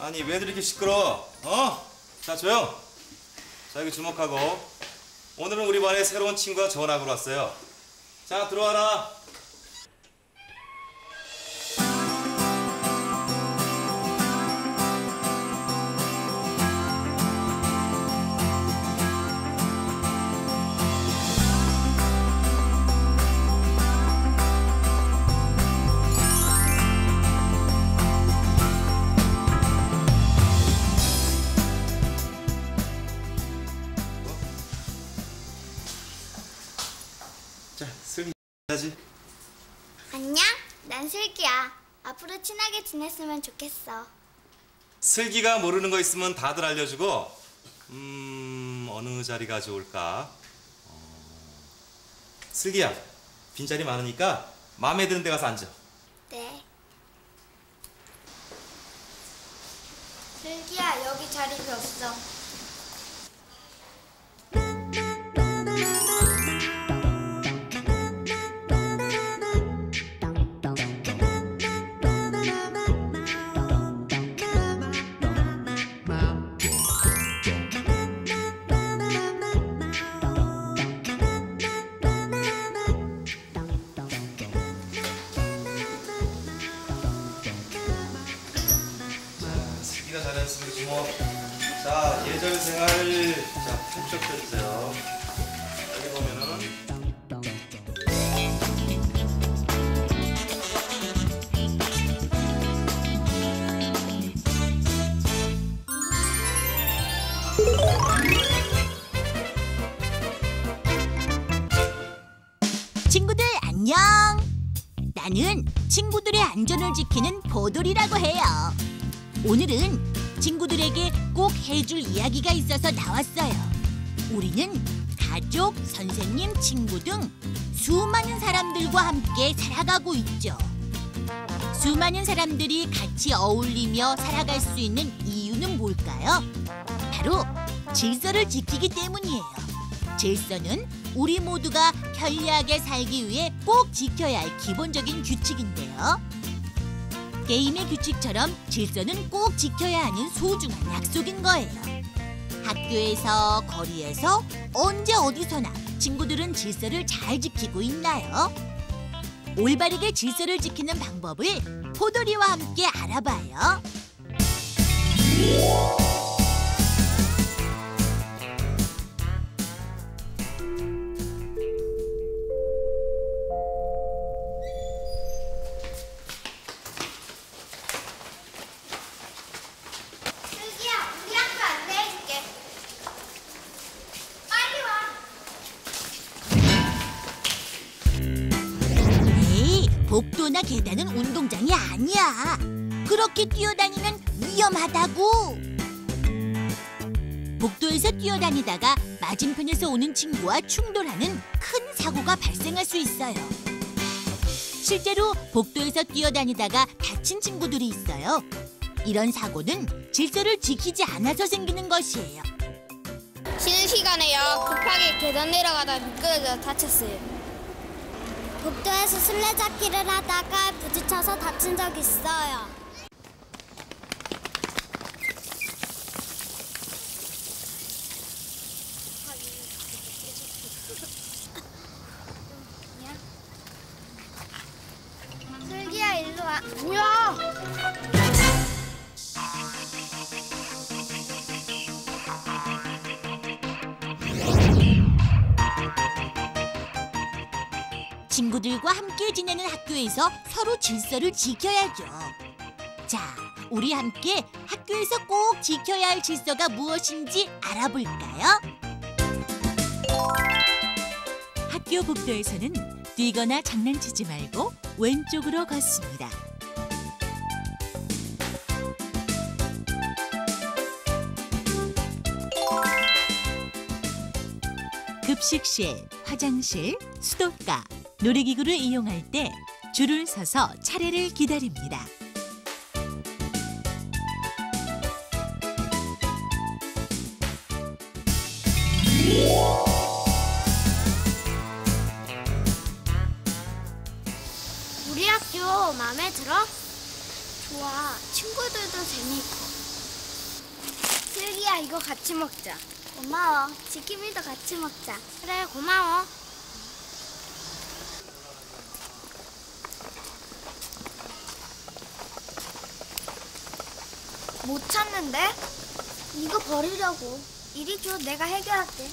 아니 왜들 이렇게 시끄러워? 자 조용. 자 여기 주목하고. 오늘은 우리 반에 새로운 친구가 전학으로 왔어요. 자 들어와라. 자, 슬기 해야지. 안녕, 난 슬기야. 앞으로 친하게 지냈으면 좋겠어. 슬기가 모르는 거 있으면 다들 알려주고. 어느 자리가 좋을까? 슬기야, 빈자리 많으니까 마음에 드는 데 가서 앉아. 네. 슬기야, 여기 자리 비었어. 슬기가 잘했으면 주모. 자, 예절 생활. 자, 푹쭉 펴주세요. 여기 보면은. 친구들 안녕. 나는 친구들의 안전을 지키는 보돌이라고 해요. 오늘은 친구들에게 꼭 해줄 이야기가 있어서 나왔어요. 우리는 가족, 선생님, 친구 등 수많은 사람들과 함께 살아가고 있죠. 수많은 사람들이 같이 어울리며 살아갈 수 있는 이유는 뭘까요? 바로 질서를 지키기 때문이에요. 질서는 우리 모두가 편리하게 살기 위해 꼭 지켜야 할 기본적인 규칙인데요. 게임의 규칙처럼 질서는 꼭 지켜야 하는 소중한 약속인 거예요. 학교에서, 거리에서, 언제 어디서나 친구들은 질서를 잘 지키고 있나요? 올바르게 질서를 지키는 방법을 포도리와 함께 알아봐요. 복도나 계단은 운동장이 아니야. 그렇게 뛰어다니면 위험하다고. 복도에서 뛰어다니다가 맞은편에서 오는 친구와 충돌하는 큰 사고가 발생할 수 있어요. 실제로 복도에서 뛰어다니다가 다친 친구들이 있어요. 이런 사고는 질서를 지키지 않아서 생기는 것이에요. 쉬는 시간에요. 급하게 계단 내려가다 미끄러져 다쳤어요. 복도에서 술래잡기를 하다가 부딪혀서 다친 적 있어요. 슬기야, 일로 와. 뭐야? 친구들과 함께 지내는 학교에서 서로 질서를 지켜야죠. 자, 우리 함께 학교에서 꼭 지켜야 할 질서가 무엇인지 알아볼까요? 학교 복도에서는 뛰거나 장난치지 말고 왼쪽으로 걷습니다. 급식실, 화장실, 수도가, 놀이기구를 이용할 때 줄을 서서 차례를 기다립니다. 우리 학교 마음에 들어? 좋아. 친구들도 재미있고. 슬기야, 이거 같이 먹자. 고마워. 지킴이도 같이 먹자. 그래, 고마워. 못 찾는데? 이거 버리려고. 이리 줘, 내가 해결할게.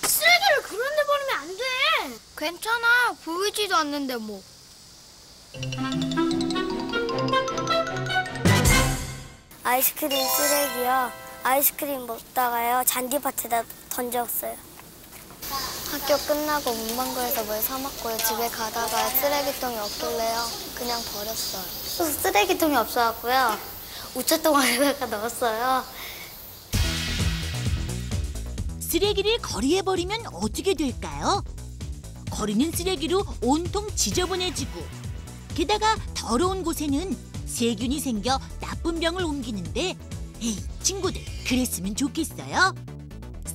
쓰레기를 그런 데 버리면 안 돼. 괜찮아. 보이지도 않는데 뭐. 아이스크림 쓰레기요. 아이스크림 먹다가요. 잔디밭에다 던졌어요. 학교 끝나고 문방구에서 뭘 사 먹고요. 집에 가다가 쓰레기통이 없길래요. 그냥 버렸어요. 쓰레기통이 없어갖고요. 우체통 안에다가 넣었어요. 쓰레기를 거리에 버리면 어떻게 될까요? 거리는 쓰레기로 온통 지저분해지고 게다가 더러운 곳에는 세균이 생겨 나쁜 병을 옮기는데 에이, 친구들 그랬으면 좋겠어요?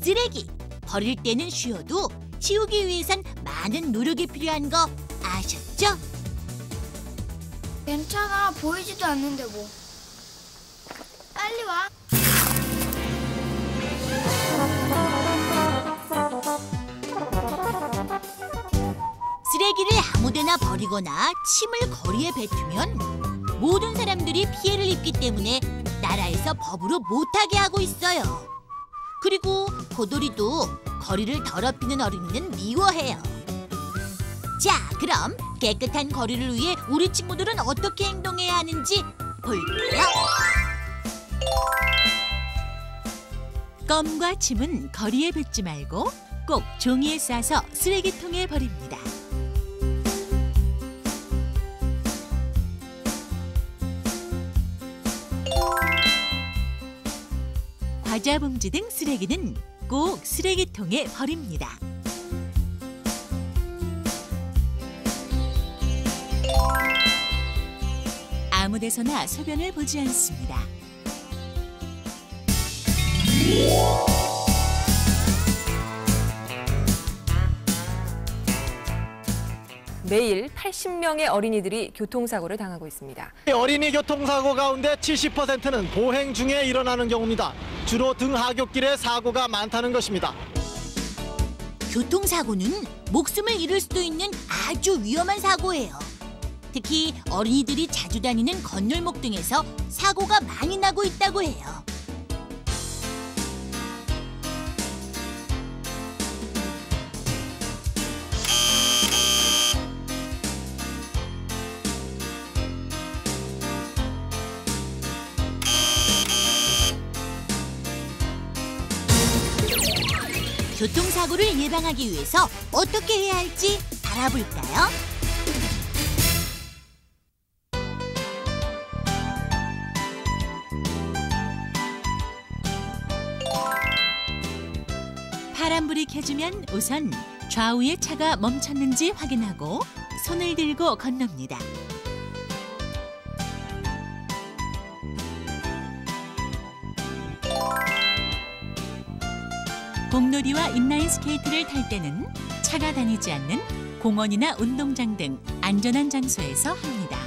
쓰레기 버릴 때는 쉬워도 치우기 위해선 많은 노력이 필요한 거 아셨죠? 괜찮아. 보이지도 않는데 뭐. 빨리 와. 쓰레기를 아무데나 버리거나 침을 거리에 뱉으면 모든 사람들이 피해를 입기 때문에 나라에서 법으로 못하게 하고 있어요. 그리고 고돌이도 거리를 더럽히는 어린이는 미워해요. 자, 그럼 깨끗한 거리를 위해 우리 친구들은 어떻게 행동해야 하는지 볼까요? 껌과 침은 거리에 뱉지 말고 꼭 종이에 싸서 쓰레기통에 버립니다. 과자 봉지 등 쓰레기는 꼭 쓰레기통에 버립니다. 아무 데서나 소변을 보지 않습니다. 매일 80명의 어린이들이 교통사고를 당하고 있습니다. 어린이 교통사고 가운데 70%는 보행 중에 일어나는 경우입니다. 주로 등하굣길에 사고가 많다는 것입니다. 교통사고는 목숨을 잃을 수도 있는 아주 위험한 사고예요. 특히 어린이들이 자주 다니는 건널목 등에서 사고가 많이 나고 있다고 해요. 교통사고를 예방하기 위해서 어떻게 해야 할지 알아볼까요? 파란불이 켜지면 우선 좌우에 차가 멈췄는지 확인하고 손을 들고 건넙니다. 공놀이와 인라인 스케이트를 탈 때는 차가 다니지 않는 공원이나 운동장 등 안전한 장소에서 합니다.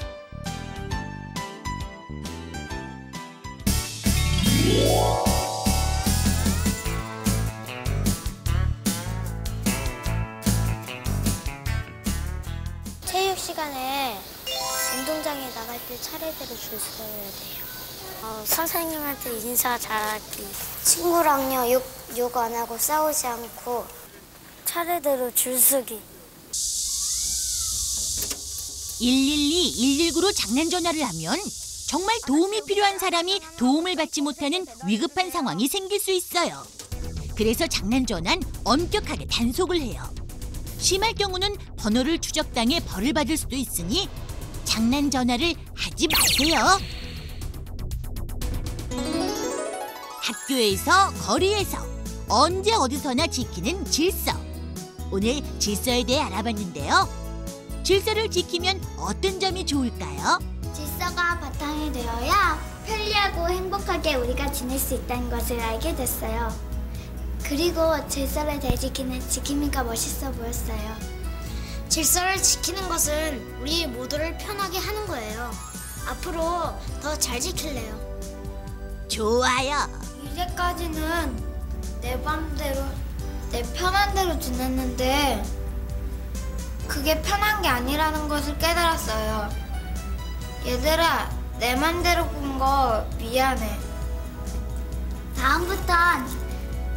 체육 시간에 운동장에 나갈 때 차례대로 줄 서야 돼요. 선생님한테 인사 잘하기. 친구랑요 욕 안 하고 싸우지 않고 차례대로 줄 서기. 112, 119로 장난 전화를 하면 정말 도움이 필요한 사람이 도움을 받지 못하는 위급한 상황이 생길 수 있어요. 그래서 장난 전화는 엄격하게 단속을 해요. 심할 경우는 번호를 추적당해 벌을 받을 수도 있으니 장난 전화를 하지 마세요. 학교에서, 거리에서, 언제 어디서나 지키는 질서. 오늘 질서에 대해 알아봤는데요. 질서를 지키면 어떤 점이 좋을까요? 질서가 바탕이 되어야 편리하고 행복하게 우리가 지낼 수 있다는 것을 알게 됐어요. 그리고 질서를 되지키는 지킴이가 멋있어 보였어요. 질서를 지키는 것은 우리 모두를 편하게 하는 거예요. 앞으로 더 잘 지킬래요. 좋아요. 이제까지는 내 맘대로, 내 편한 대로 지냈는데 그게 편한 게 아니라는 것을 깨달았어요. 얘들아, 내 맘대로 군 거 미안해. 다음부턴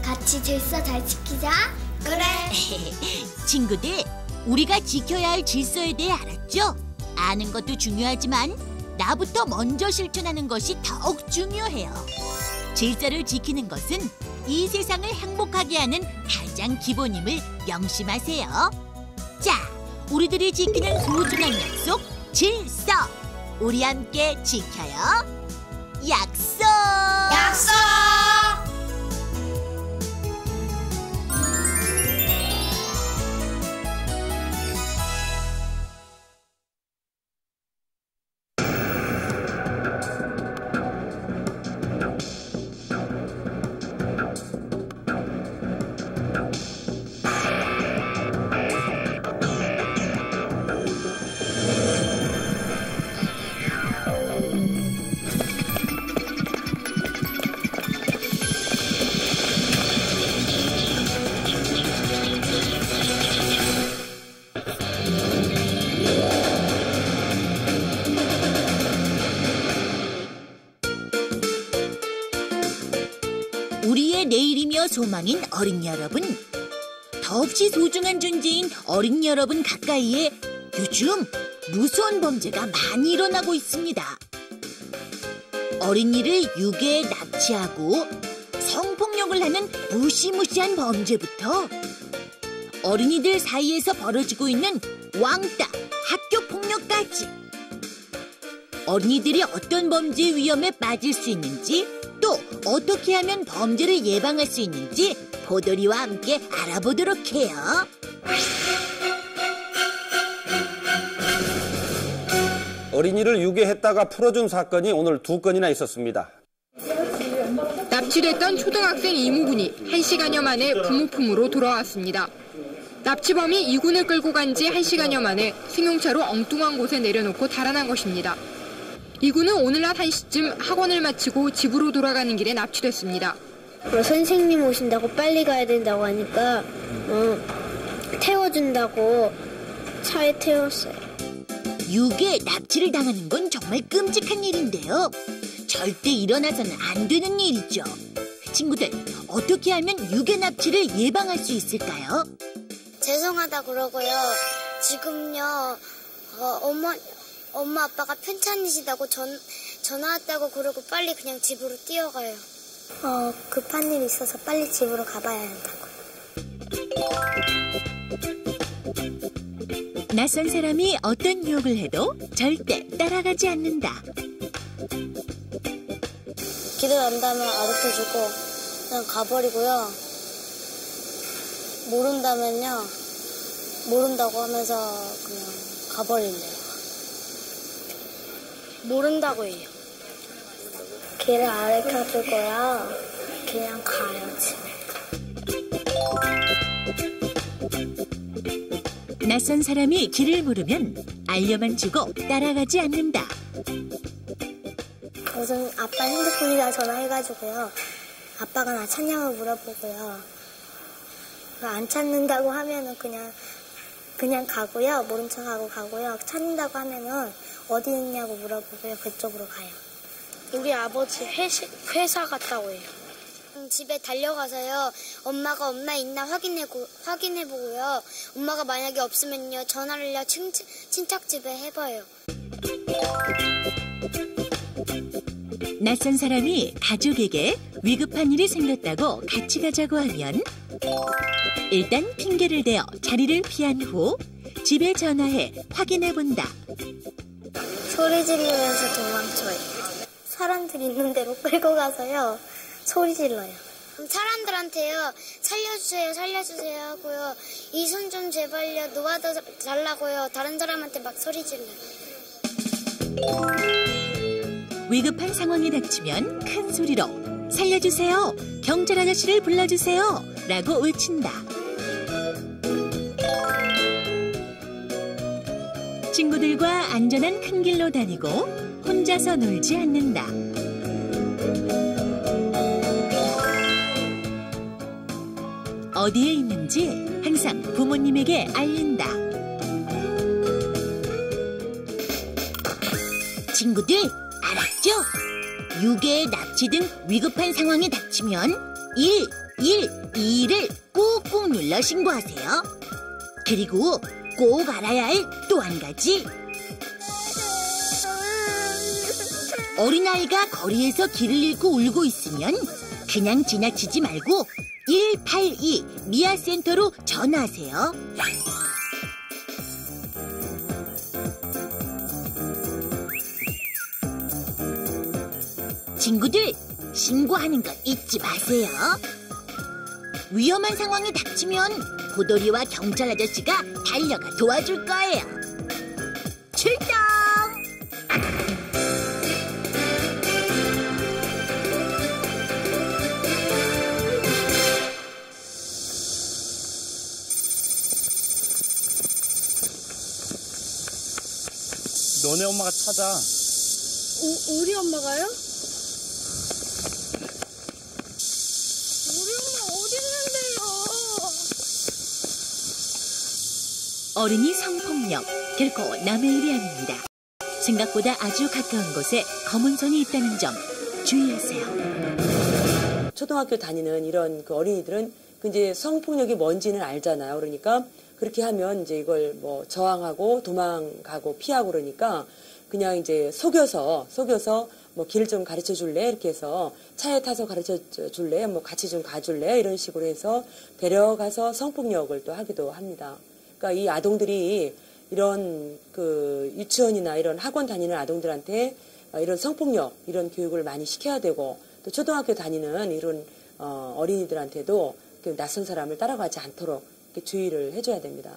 같이 질서 잘 지키자. 그래. 친구들, 우리가 지켜야 할 질서에 대해 알았죠? 아는 것도 중요하지만 나부터 먼저 실천하는 것이 더욱 중요해요. 질서를 지키는 것은 이 세상을 행복하게 하는 가장 기본임을 명심하세요. 자, 우리들이 지키는 소중한 약속, 질서. 우리 함께 지켜요. 약속! 약속! 우리의 내일이며 소망인 어린 여러분, 더없이 소중한 존재인 어린 여러분 가까이에 요즘 무서운 범죄가 많이 일어나고 있습니다. 어린이를 유괴, 납치하고 성폭력을 하는 무시무시한 범죄부터 어린이들 사이에서 벌어지고 있는 왕따, 학교 폭력까지 어린이들이 어떤 범죄의 위험에 빠질 수 있는지, 또 어떻게 하면 범죄를 예방할 수 있는지 보도리와 함께 알아보도록 해요. 어린이를 유괴했다가 풀어준 사건이 오늘 2건이나 있었습니다. 납치됐던 초등학생 이무군이 1시간여 만에 부모 품으로 돌아왔습니다. 납치범이 이군을 끌고 간 지 1시간여 만에 승용차로 엉뚱한 곳에 내려놓고 달아난 것입니다. 이군은 오늘 낮 1시쯤 학원을 마치고 집으로 돌아가는 길에 납치됐습니다. 선생님 오신다고 빨리 가야 된다고 하니까 태워준다고 차에 태웠어요. 유괴, 납치를 당하는 건 정말 끔찍한 일인데요. 절대 일어나서는 안 되는 일이죠. 친구들, 어떻게 하면 유괴, 납치를 예방할 수 있을까요? 죄송하다 그러고요. 지금요, 엄마 아빠가 편찮으시다고 전화 왔다고 그러고 빨리 그냥 집으로 뛰어가요. 급한 일 있어서 빨리 집으로 가봐야 한다고. 낯선 사람이 어떤 유혹을 해도 절대 따라가지 않는다. 길을 안다면 가르쳐주고 그냥 가버리고요. 모른다면요, 모른다고 하면서 그냥 가버릴래요. 모른다고 해요. 길을 가르쳐주고요. 그냥 가요, 집에. 낯선 사람이 길을 물으면 알려만 주고 따라가지 않는다. 우선 아빠 핸드폰이다 전화해가지고요. 아빠가 나 찾냐고 물어보고요. 안 찾는다고 하면은 그냥 가고요. 모른 척하고 가고요. 찾는다고 하면은 어디 있냐고 물어보고요. 그쪽으로 가요. 우리 아버지 회사 갔다고 해요. 집에 달려가서요. 엄마가 없나 있나 확인해보고요. 엄마가 만약에 없으면요. 전화를요. 친척집에 해봐요. 낯선 사람이 가족에게 위급한 일이 생겼다고 같이 가자고 하면 일단 핑계를 대어 자리를 피한 후 집에 전화해 확인해본다. 소리 지르면서 도망쳐요. 사람들 있는 데로 끌고 가서요. 소리 질러요. 사람들한테요. 살려주세요, 살려주세요 하고요. 이 손 좀 제발요. 놓아달라고요. 다른 사람한테 막 소리 질러요. 위급한 상황이 닥치면 큰 소리로 살려주세요, 경찰 아저씨를 불러주세요 라고 외친다. 친구들과 안전한 큰 길로 다니고 혼자서 놀지 않는다. 어디에 있는지 항상 부모님에게 알린다. 친구들 알았죠? 유괴, 납치 등 위급한 상황에 닥치면 112를 꾹꾹 눌러 신고하세요. 그리고 꼭 알아야 할 또 한 가지. 어린아이가 거리에서 길을 잃고 울고 있으면 그냥 지나치지 말고 182 미아센터로 전화하세요. 친구들, 신고하는 것 잊지 마세요. 위험한 상황에 닥치면 고돌이와 경찰 아저씨가 달려가 도와줄 거예요. 출동! 너네 엄마가 찾아. 우리 엄마가요? 우리 엄마 어디 있는데요? 어린이 성폭력, 결코 남의 일이 아닙니다. 생각보다 아주 가까운 곳에 검은 선이 있다는 점 주의하세요. 초등학교 다니는 이런 그 어린이들은 이제 성폭력이 뭔지는 알잖아요. 그러니까 그렇게 하면 이제 이걸 뭐 저항하고 도망가고 피하고 그러니까 그냥 이제 속여서 뭐 길 좀 가르쳐 줄래? 이렇게 해서 차에 타서 가르쳐 줄래? 뭐 같이 좀 가줄래? 이런 식으로 해서 데려가서 성폭력을 또 하기도 합니다. 그러니까 이 아동들이 이런 그 유치원이나 이런 학원 다니는 아동들한테 이런 성폭력, 이런 교육을 많이 시켜야 되고 또 초등학교 다니는 이런 어린이들한테도 그 낯선 사람을 따라가지 않도록 이렇게 주의를 해줘야 됩니다.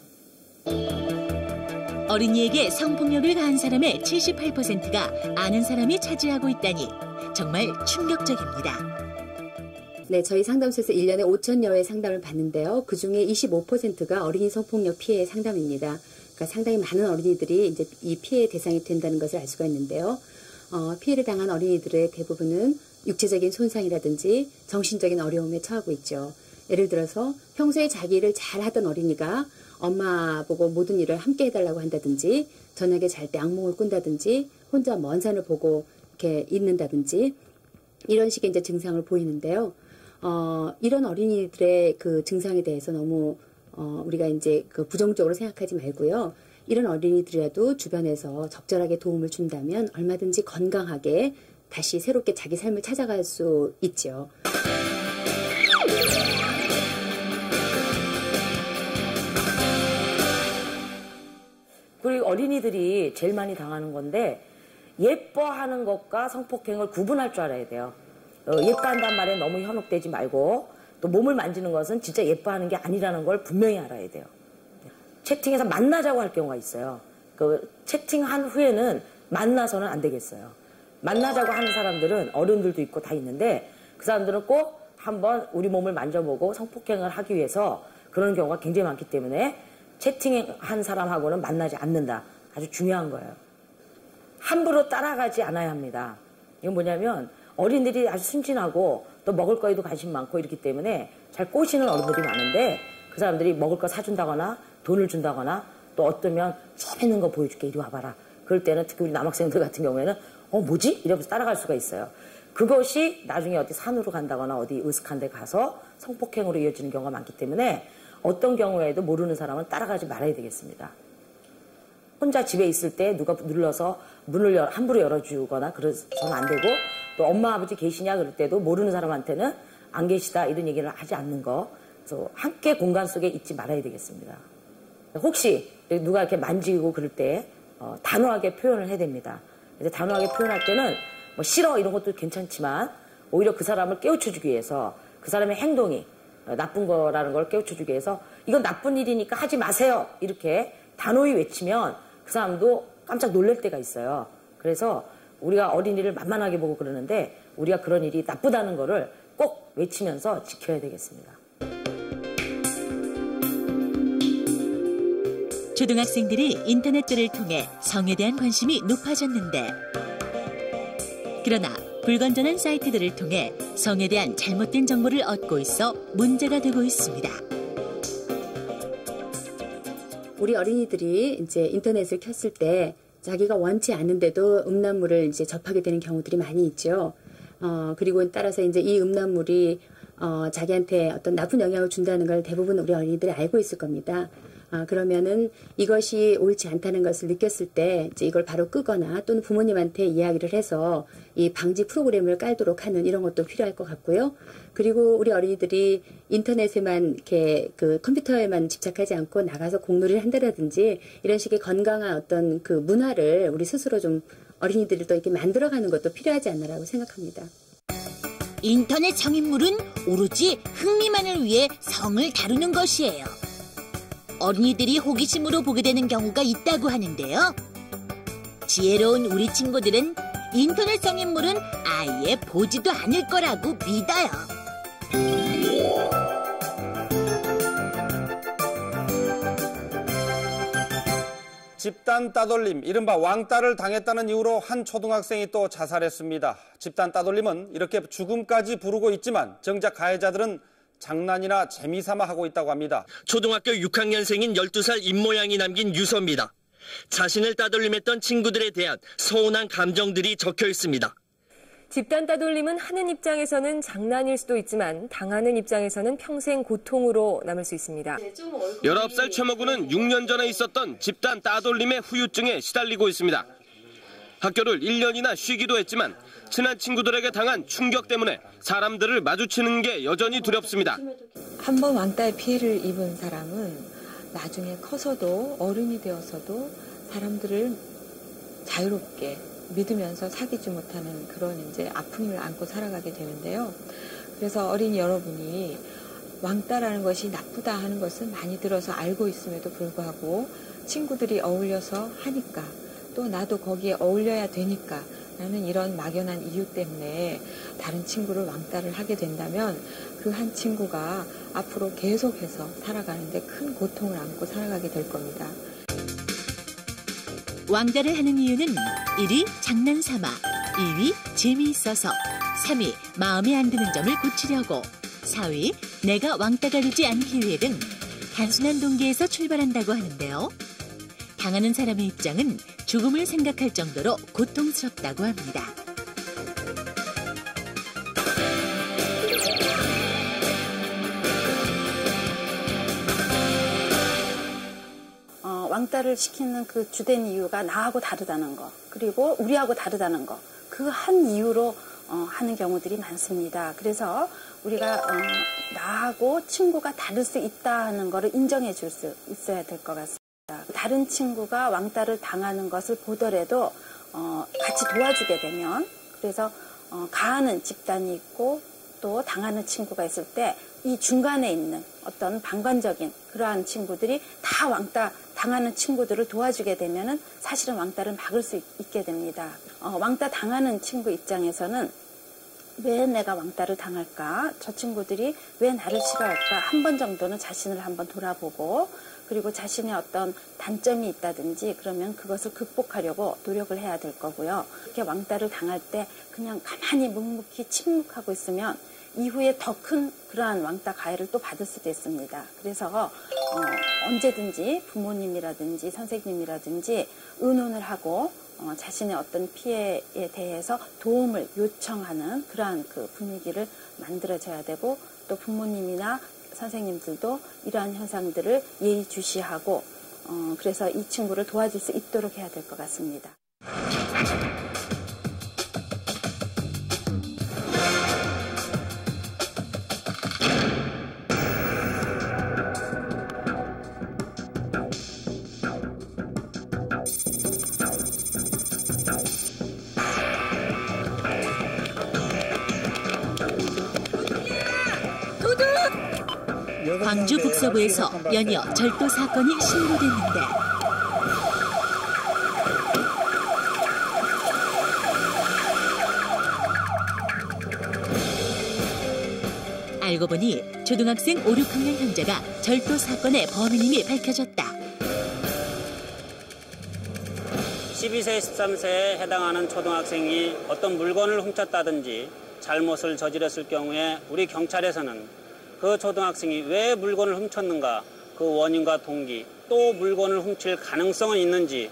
어린이에게 성폭력을 가한 사람의 78%가 아는 사람이 차지하고 있다니 정말 충격적입니다. 네, 저희 상담소에서 1년에 5,000여회 상담을 받는데요. 그중에 25%가 어린이 성폭력 피해 상담입니다. 그러니까 상당히 많은 어린이들이 이제 이 피해 대상이 된다는 것을 알 수가 있는데요. 피해를 당한 어린이들의 대부분은 육체적인 손상이라든지 정신적인 어려움에 처하고 있죠. 예를 들어서 평소에 자기 일을 잘 하던 어린이가 엄마 보고 모든 일을 함께 해달라고 한다든지 저녁에 잘 때 악몽을 꾼다든지 혼자 먼 산을 보고 이렇게 있는다든지 이런 식의 이제 증상을 보이는데요. 이런 어린이들의 그 증상에 대해서 너무 우리가 이제 그 부정적으로 생각하지 말고요. 이런 어린이들이라도 주변에서 적절하게 도움을 준다면 얼마든지 건강하게 다시 새롭게 자기 삶을 찾아갈 수 있죠. 그리고 어린이들이 제일 많이 당하는 건데 예뻐하는 것과 성폭행을 구분할 줄 알아야 돼요. 예뻐한단 말에 너무 현혹되지 말고 또 몸을 만지는 것은 진짜 예뻐하는 게 아니라는 걸 분명히 알아야 돼요. 채팅에서 만나자고 할 경우가 있어요. 그 채팅한 후에는 만나서는 안 되겠어요. 만나자고 하는 사람들은 어른들도 있고 다 있는데 그 사람들은 꼭 한번 우리 몸을 만져보고 성폭행을 하기 위해서 그런 경우가 굉장히 많기 때문에 채팅한 사람하고는 만나지 않는다. 아주 중요한 거예요. 함부로 따라가지 않아야 합니다. 이건 뭐냐면 어린이들이 아주 순진하고 또 먹을 거에도 관심 많고 이렇기 때문에 잘 꼬시는 어른들이 많은데 그 사람들이 먹을 거 사준다거나 돈을 준다거나 또 어떠면 재밌는 거 보여줄게 이리 와봐라. 그럴 때는 특히 우리 남학생들 같은 경우에는 뭐지? 이러면서 따라갈 수가 있어요. 그것이 나중에 어디 산으로 간다거나 어디 으슥한 데 가서 성폭행으로 이어지는 경우가 많기 때문에 어떤 경우에도 모르는 사람은 따라가지 말아야 되겠습니다. 혼자 집에 있을 때 누가 눌러서 문을 함부로 열어주거나 그러서는 안 되고 또 엄마 아버지 계시냐 그럴 때도 모르는 사람한테는 안 계시다 이런 얘기를 하지 않는 거. 그래서 함께 공간 속에 있지 말아야 되겠습니다. 혹시 누가 이렇게 만지고 그럴 때 단호하게 표현을 해야 됩니다. 그래서 단호하게 표현할 때는 뭐 싫어 이런 것도 괜찮지만 오히려 그 사람을 깨우쳐주기 위해서 그 사람의 행동이 나쁜 거라는 걸 깨우쳐주기 위해서 이건 나쁜 일이니까 하지 마세요 이렇게 단호히 외치면 그 사람도 깜짝 놀랄 때가 있어요. 그래서 우리가 어린이를 만만하게 보고 그러는데 우리가 그런 일이 나쁘다는 거를 꼭 외치면서 지켜야 되겠습니다. 초등학생들이 인터넷들을 통해 성에 대한 관심이 높아졌는데 그러나 불건전한 사이트들을 통해 성에 대한 잘못된 정보를 얻고 있어 문제가 되고 있습니다. 우리 어린이들이 이제 인터넷을 켰을 때 자기가 원치 않는데도 음란물을 이제 접하게 되는 경우들이 많이 있죠. 그리고 따라서 이제 이 음란물이 자기한테 어떤 나쁜 영향을 준다는 걸 대부분 우리 어린이들이 알고 있을 겁니다. 그러면은 이것이 옳지 않다는 것을 느꼈을 때 이제 이걸 바로 끄거나 또는 부모님한테 이야기를 해서 이 방지 프로그램을 깔도록 하는 이런 것도 필요할 것 같고요. 그리고 우리 어린이들이 인터넷에만 이렇게 그 컴퓨터에만 집착하지 않고 나가서 공놀이를 한다든지 이런 식의 건강한 어떤 그 문화를 우리 스스로 좀 어린이들이 또 이렇게 만들어가는 것도 필요하지 않나라고 생각합니다. 인터넷 성인물은 오로지 흥미만을 위해 성을 다루는 것이에요. 어린이들이 호기심으로 보게 되는 경우가 있다고 하는데요. 지혜로운 우리 친구들은 인터넷 성인물은 아예 보지도 않을 거라고 믿어요. 집단 따돌림, 이른바 왕따를 당했다는 이유로 한 초등학생이 또 자살했습니다. 집단 따돌림은 이렇게 죽음까지 부르고 있지만 정작 가해자들은 장난이나 재미삼아 하고 있다고 합니다. 초등학교 6학년생인 12살 입모양이 남긴 유서입니다. 자신을 따돌림했던 친구들에 대한 서운한 감정들이 적혀 있습니다. 집단 따돌림은 하는 입장에서는 장난일 수도 있지만 당하는 입장에서는 평생 고통으로 남을 수 있습니다. 19살 최모구는 6년 전에 있었던 집단 따돌림의 후유증에 시달리고 있습니다. 학교를 1년이나 쉬기도 했지만 친한 친구들에게 당한 충격 때문에 사람들을 마주치는 게 여전히 두렵습니다. 한 번 왕따의 피해를 입은 사람은 나중에 커서도 어른이 되어서도 사람들을 자유롭게 믿으면서 사귀지 못하는 그런 이제 아픔을 안고 살아가게 되는데요. 그래서 어린이 여러분이 왕따라는 것이 나쁘다 하는 것은 많이 들어서 알고 있음에도 불구하고 친구들이 어울려서 하니까 또 나도 거기에 어울려야 되니까 라는 이런 막연한 이유 때문에 다른 친구를 왕따를 하게 된다면 그 한 친구가 앞으로 계속해서 살아가는데 큰 고통을 안고 살아가게 될 겁니다. 왕따를 하는 이유는 1위 장난삼아, 2위 재미있어서, 3위 마음에 안 드는 점을 고치려고, 4위 내가 왕따가 되지 않기 위해 등 단순한 동기에서 출발한다고 하는데요. 당하는 사람의 입장은 죽음을 생각할 정도로 고통스럽다고 합니다. 왕따를 시키는 그 주된 이유가 나하고 다르다는 거, 그리고 우리하고 다르다는 거, 그 한 이유로 하는 경우들이 많습니다. 그래서 우리가 나하고 친구가 다를 수 있다 하는 거를 인정해 줄 수 있어야 될 것 같습니다. 다른 친구가 왕따를 당하는 것을 보더라도 같이 도와주게 되면, 그래서 가하는 집단이 있고 또 당하는 친구가 있을 때 이 중간에 있는 어떤 방관적인 그러한 친구들이 다 왕따 당하는 친구들을 도와주게 되면은 사실은 왕따를 막을 수 있게 됩니다. 왕따 당하는 친구 입장에서는 왜 내가 왕따를 당할까? 저 친구들이 왜 나를 싫어할까? 한 번 정도는 자신을 한번 돌아보고, 그리고 자신의 어떤 단점이 있다든지 그러면 그것을 극복하려고 노력을 해야 될 거고요. 이렇게 왕따를 당할 때 그냥 가만히 묵묵히 침묵하고 있으면 이후에 더 큰 그러한 왕따 가해를 또 받을 수도 있습니다. 그래서 언제든지 부모님이라든지 선생님이라든지 의논을 하고 자신의 어떤 피해에 대해서 도움을 요청하는 그러한 그 분위기를 만들어줘야 되고, 또 부모님이나 선생님들도 이러한 현상들을 예의주시하고 그래서 이 친구를 도와줄 수 있도록 해야 될 것 같습니다. 광주 북서부에서 연이어 절도 사건이 신고됐는데 알고 보니 초등학생 5, 6학년 형제가 절도 사건의 범인임이 밝혀졌다. 12세, 13세에 해당하는 초등학생이 어떤 물건을 훔쳤다든지 잘못을 저질렀을 경우에 우리 경찰에서는 그 초등학생이 왜 물건을 훔쳤는가, 그 원인과 동기, 또 물건을 훔칠 가능성은 있는지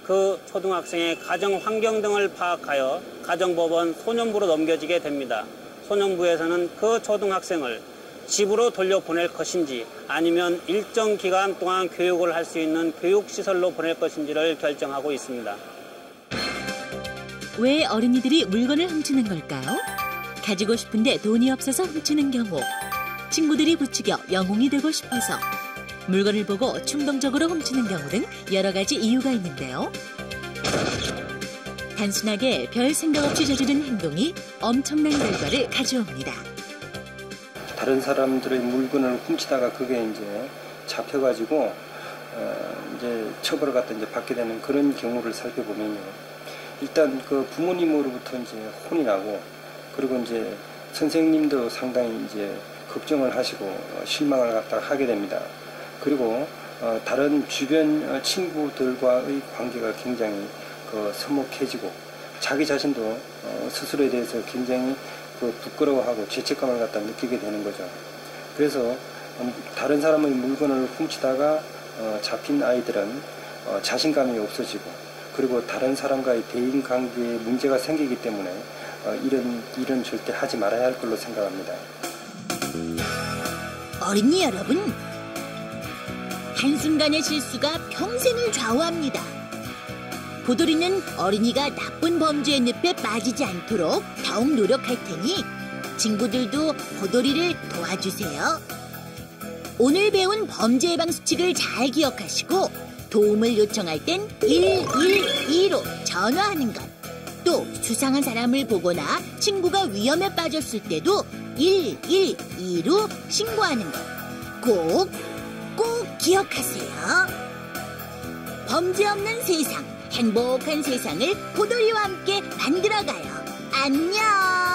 그 초등학생의 가정 환경 등을 파악하여 가정법원 소년부로 넘겨지게 됩니다. 소년부에서는 그 초등학생을 집으로 돌려보낼 것인지 아니면 일정 기간 동안 교육을 할 수 있는 교육시설로 보낼 것인지를 결정하고 있습니다. 왜 어린이들이 물건을 훔치는 걸까요? 가지고 싶은데 돈이 없어서 훔치는 경우, 친구들이 부추겨 영웅이 되고 싶어서, 물건을 보고 충동적으로 훔치는 경우 등 여러 가지 이유가 있는데요. 단순하게 별 생각 없이 저지른 행동이 엄청난 결과를 가져옵니다. 다른 사람들의 물건을 훔치다가 그게 이제 잡혀가지고 이제 처벌을 갖다 이제 받게 되는 그런 경우를 살펴보면요. 일단 그 부모님으로부터 이제 혼이 나고, 그리고 이제 선생님도 상당히 이제 걱정을 하시고 실망을 갖다 하게 됩니다. 그리고 다른 주변 친구들과의 관계가 굉장히 서먹해지고, 자기 자신도 스스로에 대해서 굉장히 부끄러워하고 죄책감을 갖다 느끼게 되는 거죠. 그래서 다른 사람의 물건을 훔치다가 잡힌 아이들은 자신감이 없어지고, 그리고 다른 사람과의 대인 관계에 문제가 생기기 때문에 이런 일은 절대 하지 말아야 할 걸로 생각합니다. 어린이 여러분, 한순간의 실수가 평생을 좌우합니다. 보돌이는 어린이가 나쁜 범죄의 늪에 빠지지 않도록 더욱 노력할 테니 친구들도 보돌이를 도와주세요. 오늘 배운 범죄 예방 수칙을 잘 기억하시고 도움을 요청할 땐 112로 전화하는 것, 또 수상한 사람을 보거나 친구가 위험에 빠졌을 때도 112로 신고하는 것 꼭 기억하세요. 범죄 없는 세상, 행복한 세상을 보돌이와 함께 만들어가요. 안녕!